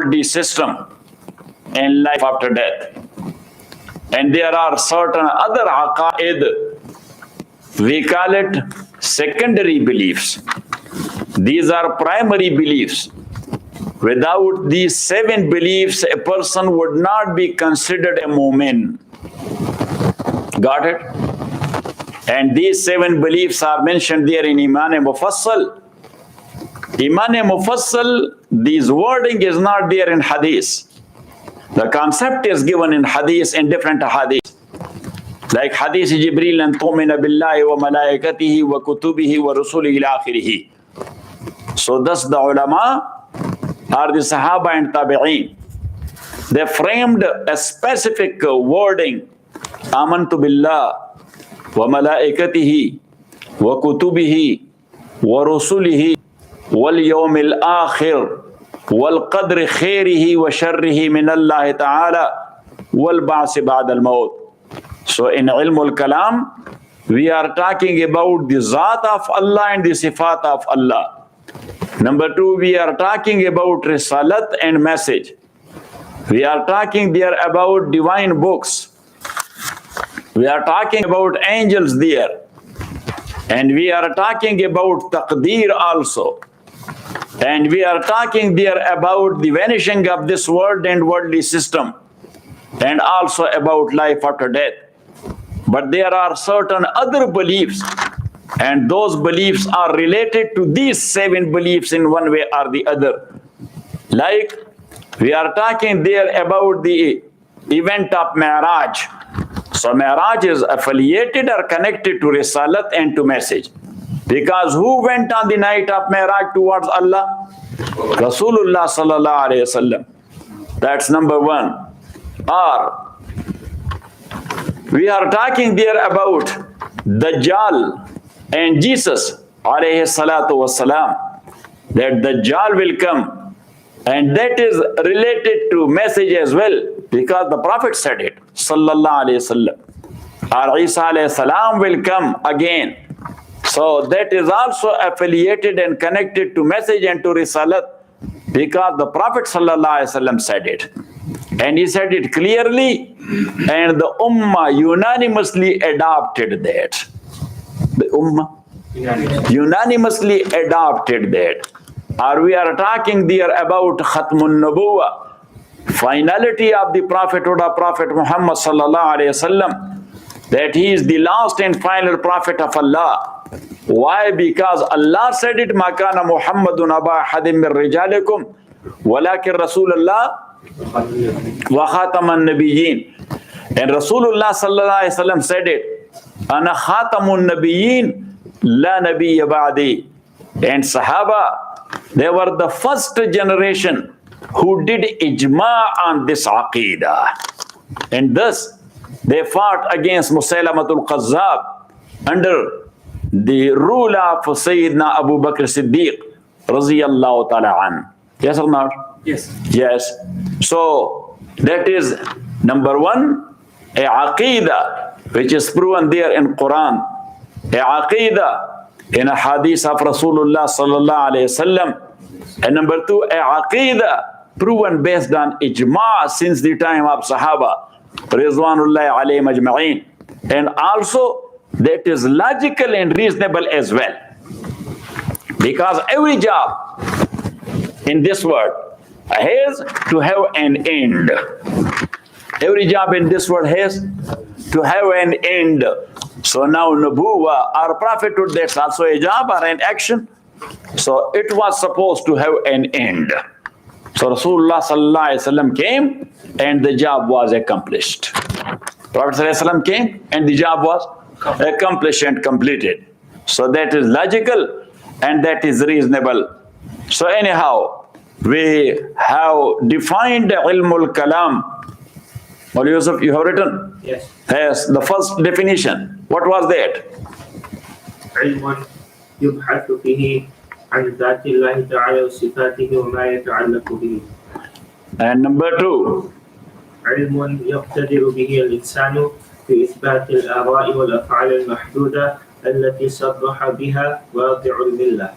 worldly system and life after death. And there are certain other aqaid, we call it secondary beliefs. These are primary beliefs. Without these 7 beliefs, a person would not be considered a mu'min. Got it? And these 7 beliefs are mentioned there in Iman Mufassal. Iman Mufassal, this wording is not there in Hadith. The concept is given in Hadith, in different Hadith. Like Hadith Jibreel and tu'mina billahi wa malaikatihi wa kutubihi wa rusulihi ila akhirih. So thus the ulama are the Sahaba and Tabi'een. They framed a specific wording, amantu billah wa malaikatihi wa kutubihi wa rusulihi wal yawmil akhir wal qadri khairihi wa sharrihi min Allah ta'ala wal ba'si ba'da al-maut. So in Ilm al-Kalam, we are talking about the Zat of Allah and the Sifat of Allah. Number 2, we are talking about Risalat and message. We are talking there about divine books. We are talking about angels there. And we are talking about Taqdeer also. And we are talking there about the vanishing of this world and worldly system. And also about life after death. But there are certain other beliefs, and those beliefs are related to these 7 beliefs in one way or the other. Like, we are talking there about the event of Mi'raj. So Mi'raj is affiliated or connected to Risalat and to message. Because who went on the night of Mi'raj towards Allah? Rasulullah sallallahu alayhi wasallam. That's number 1. Or we are talking there about Dajjal and Jesus alayhi salatu wassalam. That Dajjal will come, and that is related to message as well, because the Prophet said it sallallahu alayhi wasallam. Or Isa alayhi salam will come again. So that is also affiliated and connected to message and to Risalat, because the Prophet sallallahu alayhi wasallam said it. And he said it clearly, and the Ummah unanimously adopted that. The Ummah unanimously adopted that. Or we are talking there about Khatmun Nubuwwah, finality of the prophethood of Prophet Muhammad sallallahu alayhi wasallam, that he is the last and final prophet of Allah. Why? Because Allah said it, Ma kana Muhammadun aba hadim min rijalikum walakin Rasulullah wa khataman nabiyyin. And Rasulullah sallallahu alayhi wasallam said it, Ana khatamun nabiyyin la nabiyya ba'di. And Sahaba, they were the first generation who did ijma on this aqeedah. And thus, they fought against Musaylamatul Qazzab under the rule of Sayyidina Abu Bakr Siddiq raziyallahu ta'ala an. Yes or not? Yes. Yes. So, that is number 1, a aqeedah which is proven there in Quran, a aqeedah in a hadith of Rasulullah sallallahu alayhi wasallam, and number 2, a aqeedah proven based on ijma since the time of Sahaba Rizwanullahi alayhim ajma'in, and also that is logical and reasonable as well, because every job in this world has to have an end. Every job in this world has to have an end. So now Nubuwwah or prophethood, that's also a job or an action. So it was supposed to have an end. So Rasulullah sallallahu alaihi wasallam came and the job was accomplished. Prophet sallallahu alaihi wasallam came and the job was accomplished and completed. So that is logical and that is reasonable. So anyhow, we have defined Ilmul Kalam. Maulvi Yusuf, you have written? Yes. Yes, the first definition. What was that? علم يبحث فيه عن ذات الله تعالى وصفاته وما يتعلق به. And number 2. علم يقتدر به الإنسان في إثبات الآراء والأفعال المحدودة التي صرح بها واقع الملة.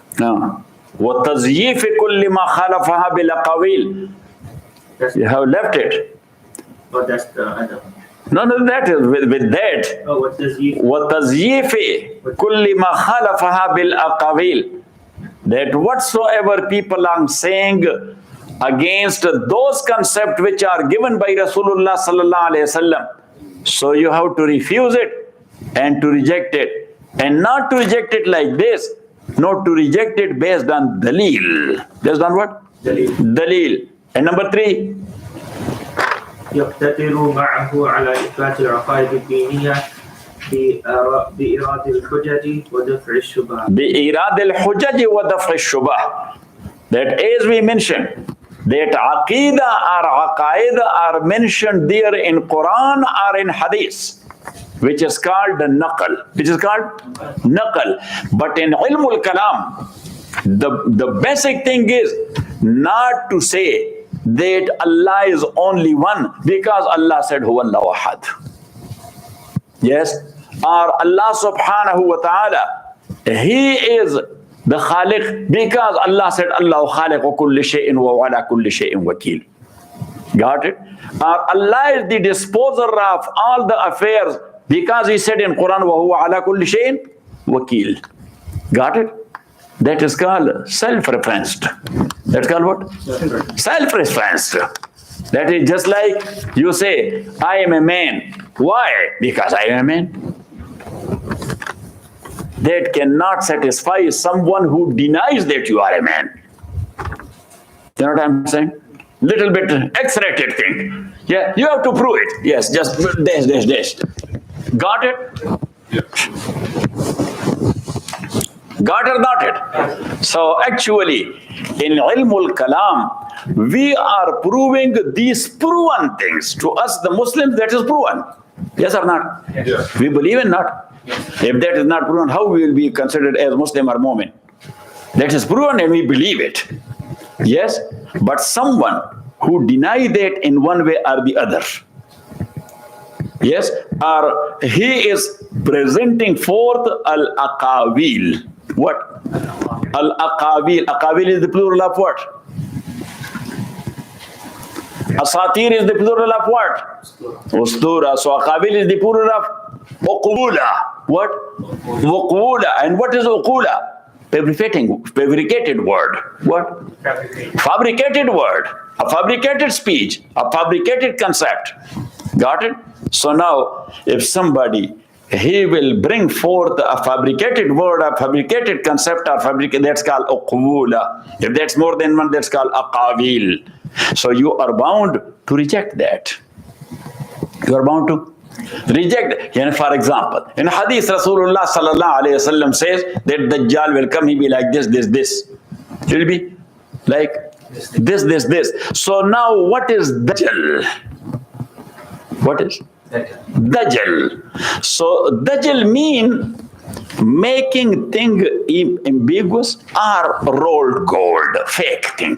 وتزييف كل ما خالفها بالأقاويل That's, You have left it. oh, that's the other one. No, that is with that. Oh, what does he? وَتَزْيِيفِ كُلِّ مَا خَالَفَهَا بِالْأَقَاوِيلِ. That whatsoever people are saying against those concepts which are given by Rasulullah sallallahu alaihi wasallam, so you have to refuse it and to reject it, and not to reject it like this, not to reject it based on dalil. Based on what? Dalil. Dalil. And number 3, يقتدر معه على إثبات العقائد الدينية بإيراد الحجج ودفع الشبهات. بإيراد الحجج ودفع الشبهات. That as we mentioned, that aqidah or aqaid are mentioned there in Quran or in Hadith, which is called naqal. Which is called naqal. But in ilmul kalam, the basic thing is not to say that Allah is only one, because Allah said huwallahu ahad. Yes, or Allah subhanahu wa ta'ala, He is the Khaliq, because Allah said Allahu khaliqu kulli shay'in wa ala kulli shay'in wakil. Got it? Or Allah is the disposer of all the affairs, because He said in Quran wa huwa ala kulli shay'in wakil. Got it? That is called self-referenced. That's called what? Self-referenced. That is just like you say, I am a man. Why? Because I am a man. That cannot satisfy someone who denies that you are a man. You know what I'm saying? Little bit X-rated thing. Yeah, you have to prove it. Yes, just dash. Got it? Got or not it? So actually, in ilmul kalam, we are proving these proven things. To us, the Muslims, that is proven. Yes or not? Yes. We believe in not. If that is not proven, how we will be considered as Muslim or Mu'min? That is proven and we believe it. Yes? But someone who deny that in one way or the other, yes, or he is presenting forth al-aqawil. What? Al-aqawil. Aqawil is the plural of what? Asatir is the plural of what? Ustura. So aqawil is the plural of uqula. What? Uqula. And what is uqula? Fabricated word. What? Fabricated word. A fabricated speech. A fabricated concept. Got it? So now, if somebody, he will bring forth a fabricated word, a fabricated concept, or that's called uqula. If that's more than one, that's called aqawil. So you are bound to reject that. You are bound to reject. And for example, in Hadith, Rasulullah sallallahu alayhi wasallam says that Dajjal will come, he will be like this. He will be like this. So now what is Dajjal? What is? Dajjal. So Dajjal mean making thing ambiguous or rolled gold, fake thing.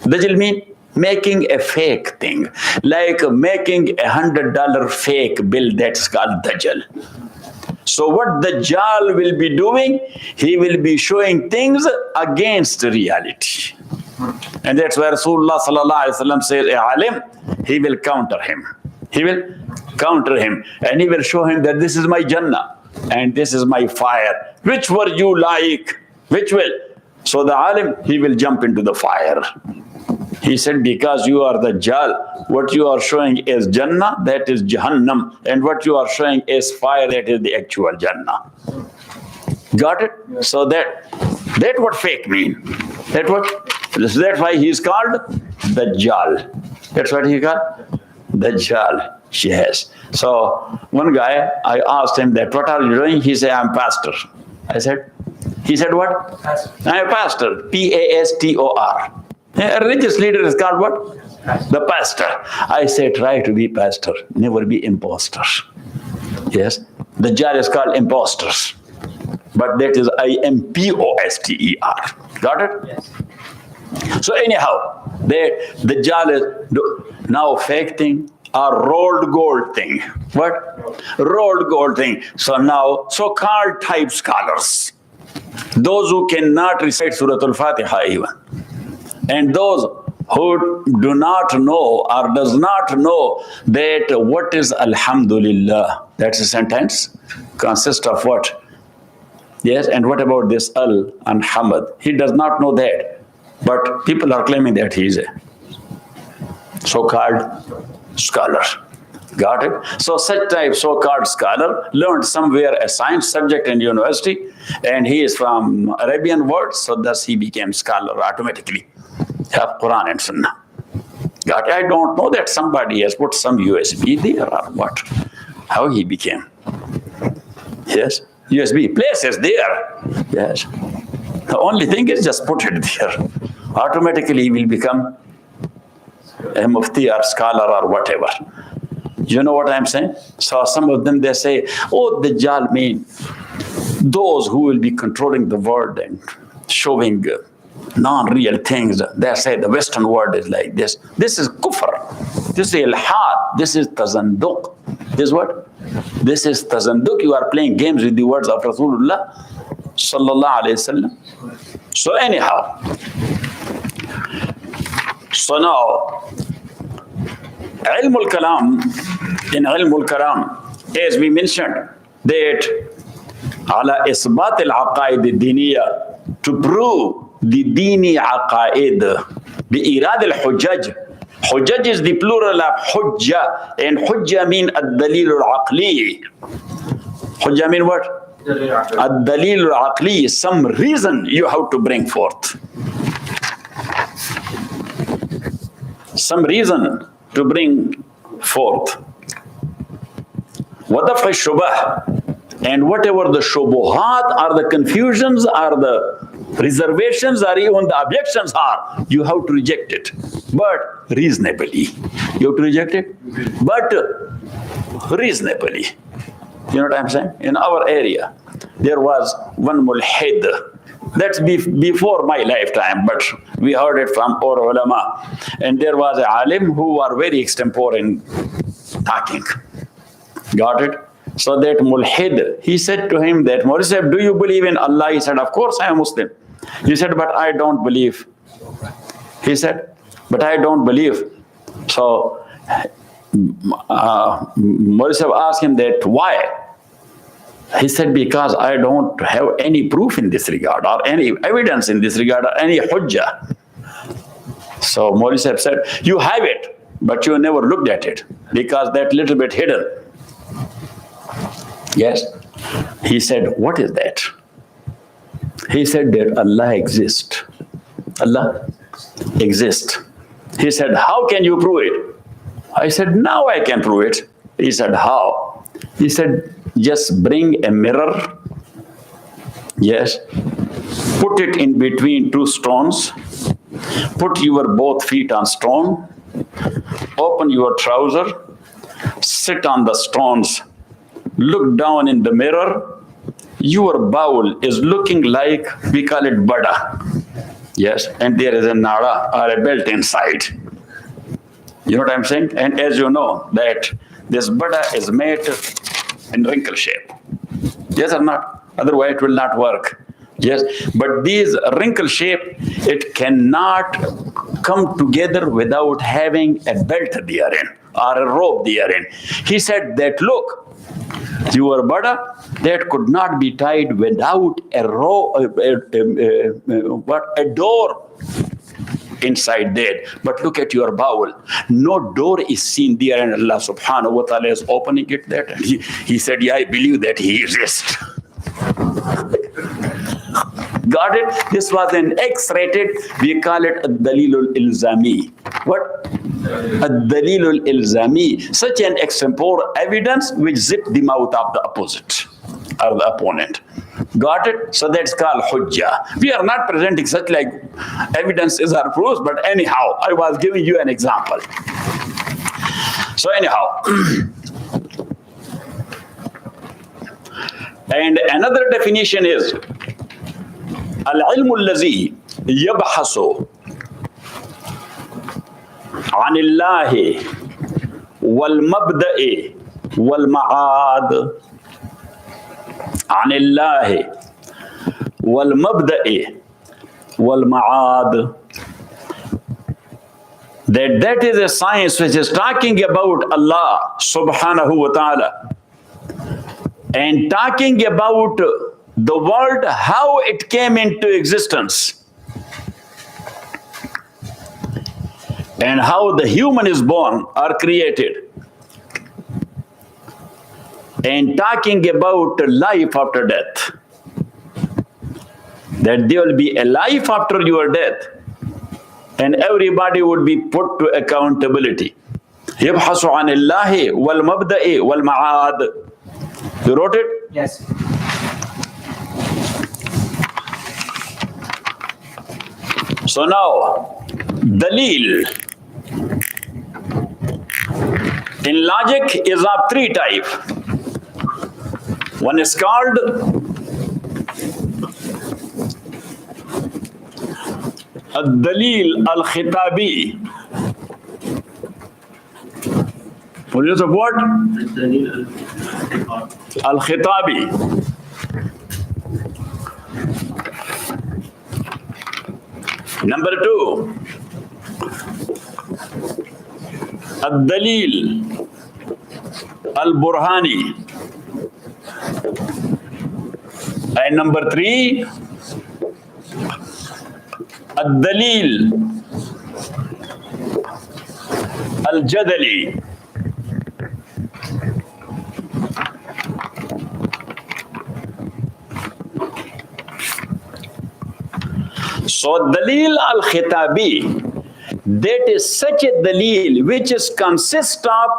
Dajjal mean making a fake thing, like making $100 fake bill. That's called Dajjal. So what Dajjal will be doing, he will be showing things against reality. And that's why Rasulullah sallallahu alaihi wasallam says, alim, he will counter him. He will counter him and he will show him that this is my Jannah and this is my fire. Which were you like? Which will? So the alim, he will jump into the fire. He said, because you are the Dajjal, what you are showing is Jannah, that is Jahannam. And what you are showing is fire, that is the actual Jannah. Got it? So that what fake mean. That's why he is called Dajjal. That's what he called Dajjal. Yes. So one guy, I asked him that, what are you doing? He said, I'm pastor. He said what? Pastor. I'm a pastor. Pastor. A religious leader is called what? Pastor. The pastor. I say, try to be pastor. Never be imposter. Yes. The Dajjal is called imposters. But that is imposter. Got it? Yes. So anyhow, the Dajjal is now fake thing or rolled gold thing. What? Rolled gold thing. So now, so-called type scholars, those who cannot recite Surah Al-Fatiha even, and those who do not know or does not know that what is Alhamdulillah. That's a sentence. Consists of what? Yes, and what about this Al and Hamad? He does not know that. But people are claiming that he is a so-called scholar. Got it? So such type so-called scholar learned somewhere a science subject in university, and he is from Arabian world, so thus he became scholar automatically. Have Quran and Sunnah. Got it? I don't know that somebody has put some USB there or what. How he became. Yes, USB place is there. Yes. The only thing is just put it there. Automatically he will become a mufti or scholar or whatever. You know what I'm saying? So some of them, they say, oh, Dajjal mean those who will be controlling the world and showing non-real things. They say the Western world is like this. This is kufr. This is ilhad. This is tazanduq. This is what? This is tazanduq. You are playing games with the words of Rasulullah sallallahu alayhi wasallam. So anyhow, so now, in Ilm al-Kalam, as we mentioned, that ala isbat al-aqaid al-diniya, to prove the dini aqaid, the irad al-hujjaj. Hujjaj is the plural of hujja, and hujja mean ad-dalil al-aqli. Hujja mean what? Ad-dalil al-aqli, some reason you have to bring forth. Some reason to bring forth. Wadaf shubah, and whatever the shubuhat or the confusions or the reservations or even the objections are, you have to reject it, but reasonably. You have to reject it, but reasonably. You know what I'm saying? In our area, there was one mulhid. That's before my lifetime, but we heard it from our ulama. And there was a alim who were very extempore in talking. Got it? So that mulhid, he said to him that, Maulvi Sahib, do you believe in Allah? He said, of course I am Muslim. He said, but I don't believe. He said, but I don't believe. So Maulvi Sahib asked him that, why? He said, because I don't have any proof in this regard, or any evidence in this regard, or any hujjah. So Maulvi Sahib said, you have it, but you never looked at it, because that little bit hidden. Yes. He said, what is that? He said that Allah exists. Allah exists. He said, how can you prove it? I said, now I can prove it. He said, how? He said, just bring a mirror. Yes. Put it in between two stones. Put your both feet on stone. Open your trouser. Sit on the stones. Look down in the mirror. Your bowel is looking like, we call it bada. Yes. And there is a nada or a belt inside. You know what I'm saying? And as you know that this bada is made in wrinkle shape. Yes or not? Otherwise it will not work. Yes, but these wrinkle shape, it cannot come together without having a belt therein or a rope therein. He said that, look, your bada, that could not be tied without a door inside that. But look at your bowel. No door is seen there, and Allah subhanahu wa ta'ala is opening it that. And he said, yeah, I believe that he exists. Got it? This was an X-rated, we call it ad-dalilul ilzami. What? Ad-dalilul ilzami. Such an extempore evidence which zipped the mouth of the opposite or the opponent. Got it? So that's called hujjah. We are not presenting such like evidences or proofs, but anyhow, I was giving you an example. So anyhow, and another definition is al-ilmu allazi yabhasu anillahi wal mabda'i wal ma'ad. عن الله والمبدأ والمعاد. that is a science which is talking about Allah subhanahu wa ta'ala and talking about the world, how it came into existence and how the human is born or created, and talking about life after death, that there will be a life after your death and everybody would be put to accountability. يبحث عن الله والمبدأ والمعاد. You wrote it? Yes. So now, dalil in logic is of three types. One is called الدليل الخطابي. What is the word? الخطابي. Number two, الدليل البرهاني. And number three, الدليل الجدلي. So dalil al-khitabi, that is such a dalil which is consist of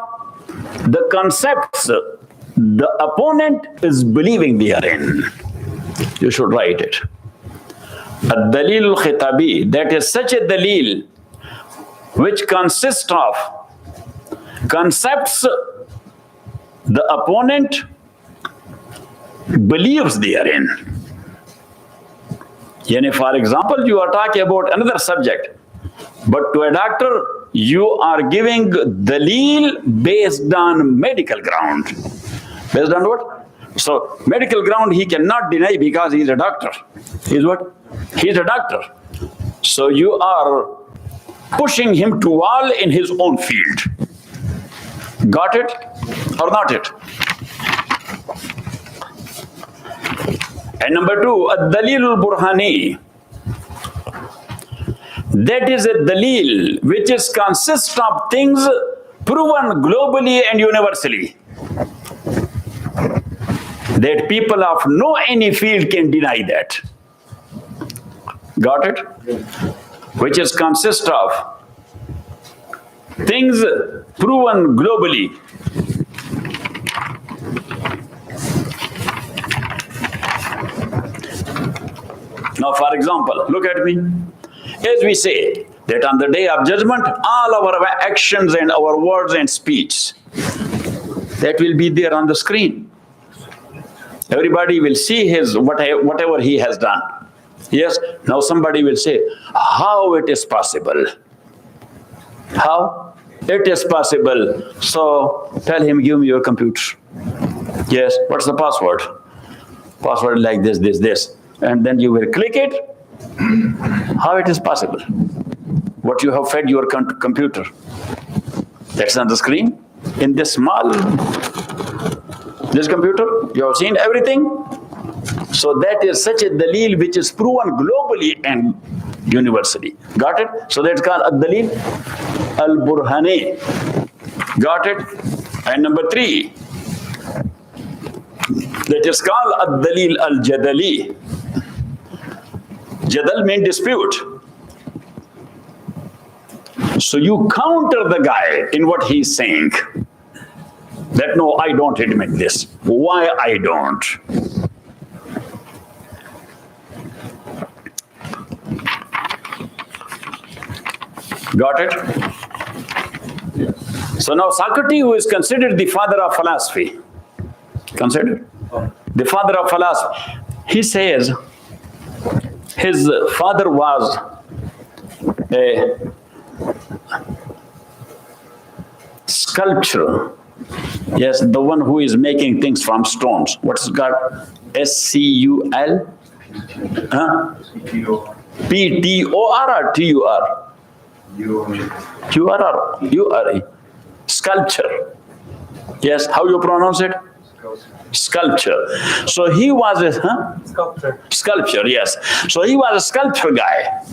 the concepts the opponent is believing therein. You should write it. Ad-dalil al-khitabi, that is such a dalil which consists of concepts the opponent believes therein. Yani, for example, you are talking about another subject, but to a doctor, you are giving dalil based on medical ground. Based on what? So, medical ground he cannot deny because he is a doctor. He is what? He is a doctor. So, you are pushing him to wall in his own field. Got it or not it? And number two, ad-dalil al-burhani. That is a dalil which is consists of things proven globally and universally, that people of no any field can deny that. Got it? Which is consist of things proven globally. Now, for example, look at me. As we say that on the day of judgment, all our actions and our words and speech, that will be there on the screen. Everybody will see his whatever he has done. Yes, now somebody will say, how it is possible? How? It is possible. So tell him, give me your computer. Yes, what's the password? Password like this, this, this. And then you will click it. How it is possible? What you have fed your computer. That's on the screen. In this small, this computer, you have seen everything. So that is such a dalil which is proven globally and universally. Got it? So that's called ad-dalil al-burhani. Got it? And number three, that is called ad-dalil al-jadali. Jadal means dispute. So you counter the guy in what he's saying. That no, I don't admit this. Why I don't? Got it? So now Socrates, who is considered the father of philosophy, considered the father of philosophy, he says his father was a sculptor. Yes, the one who is making things from stones. What's it called? S-C-U-L? Huh? P-T-O-R or T-U-R? You are a sculpture. Yes, how you pronounce it? Sculpture. So he was a sculpture, yes. So he was a sculpture guy,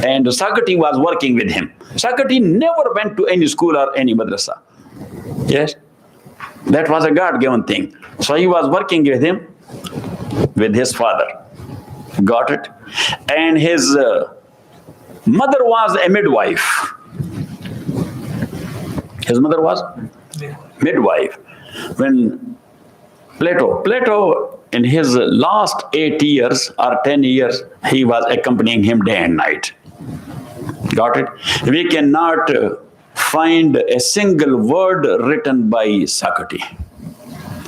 and Socrates was working with him. Socrates never went to any school or any madrasa. Yes, that was a God-given thing. So he was working with him, with his father. Got it? And his mother was a midwife. His mother was midwife. When Plato, in his last 8 years or 10 years, he was accompanying him day and night. Got it? We cannot find a single word written by Socrates,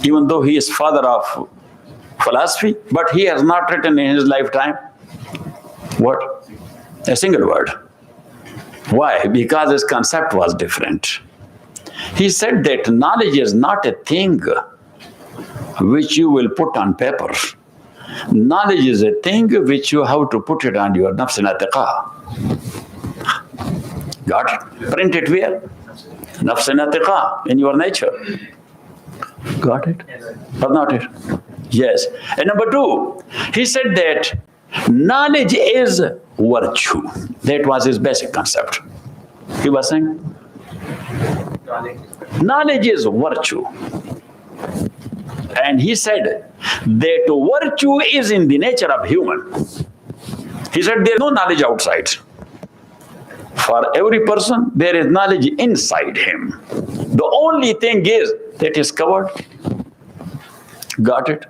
even though he is father of philosophy, but he has not written in his lifetime what? A single word. Why? Because his concept was different. He said that knowledge is not a thing which you will put on paper. Knowledge is a thing which you have to put it on your nafs natiqa. Got it? Print it where? Nafs natiqa, in your nature. Got it? Or not it? Yes. And number two, he said that knowledge is virtue. That was his basic concept. He was saying, knowledge is virtue. And he said that virtue is in the nature of human. He said there is no knowledge outside. For every person, there is knowledge inside him. The only thing is that is covered. Got it?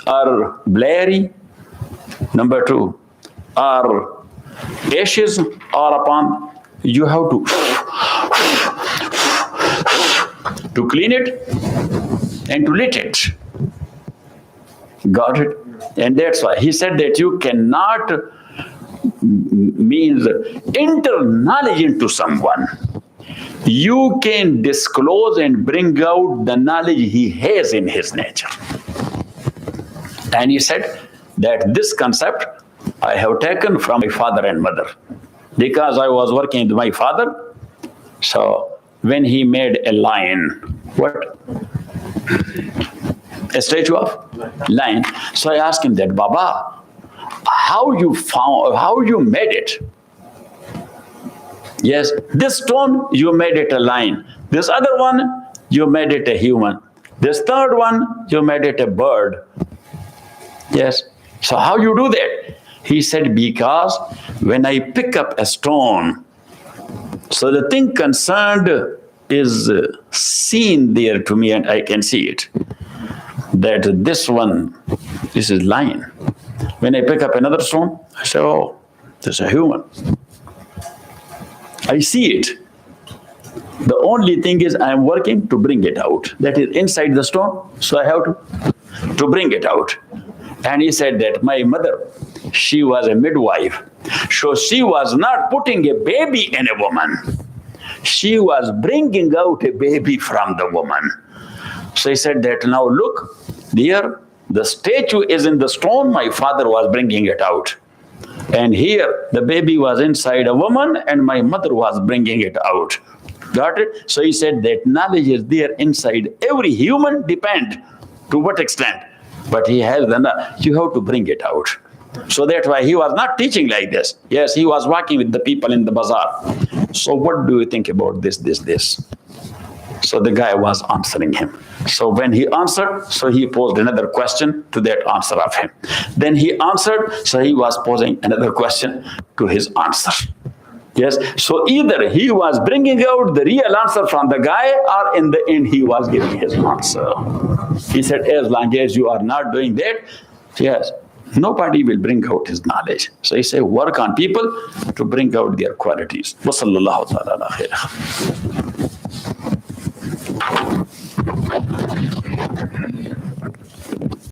Or blurry. Number two, or ashes are upon. You have to clean it and to lit it. Got it? And that's why he said that you cannot means enter knowledge into someone. You can disclose and bring out the knowledge he has in his nature. And he said that this concept I have taken from my father and mother. Because I was working with my father, so when he made a lion, what? A statue of lion. So I asked him that, Baba, how you made it? Yes, this stone, you made it a lion. This other one, you made it a human. This third one, you made it a bird. Yes, so how you do that? He said, because when I pick up a stone, so the thing concerned is seen there to me and I can see it. That this is lion. When I pick up another stone, I say, oh, this is a human. I see it. The only thing is I am working to bring it out. That is inside the stone, so I have to bring it out. And he said that my mother, she was a midwife. So she was not putting a baby in a woman. She was bringing out a baby from the woman. So he said that now look, there, the statue is in the stone, my father was bringing it out. And here, the baby was inside a woman and my mother was bringing it out. Got it? So he said that knowledge is there inside every human, depend to what extent. But he has you have to bring it out. So that's why he was not teaching like this. Yes, he was walking with the people in the bazaar. So what do you think about this? So the guy was answering him. So when he answered, so he posed another question to that answer of him. Then he answered, so he was posing another question to his answer. Yes, so either he was bringing out the real answer from the guy, or in the end he was giving his answer. He said, as long as you are not doing that, yes, nobody will bring out his knowledge. So he said, work on people to bring out their qualities. Wa sallallahu ta'ala ala khair.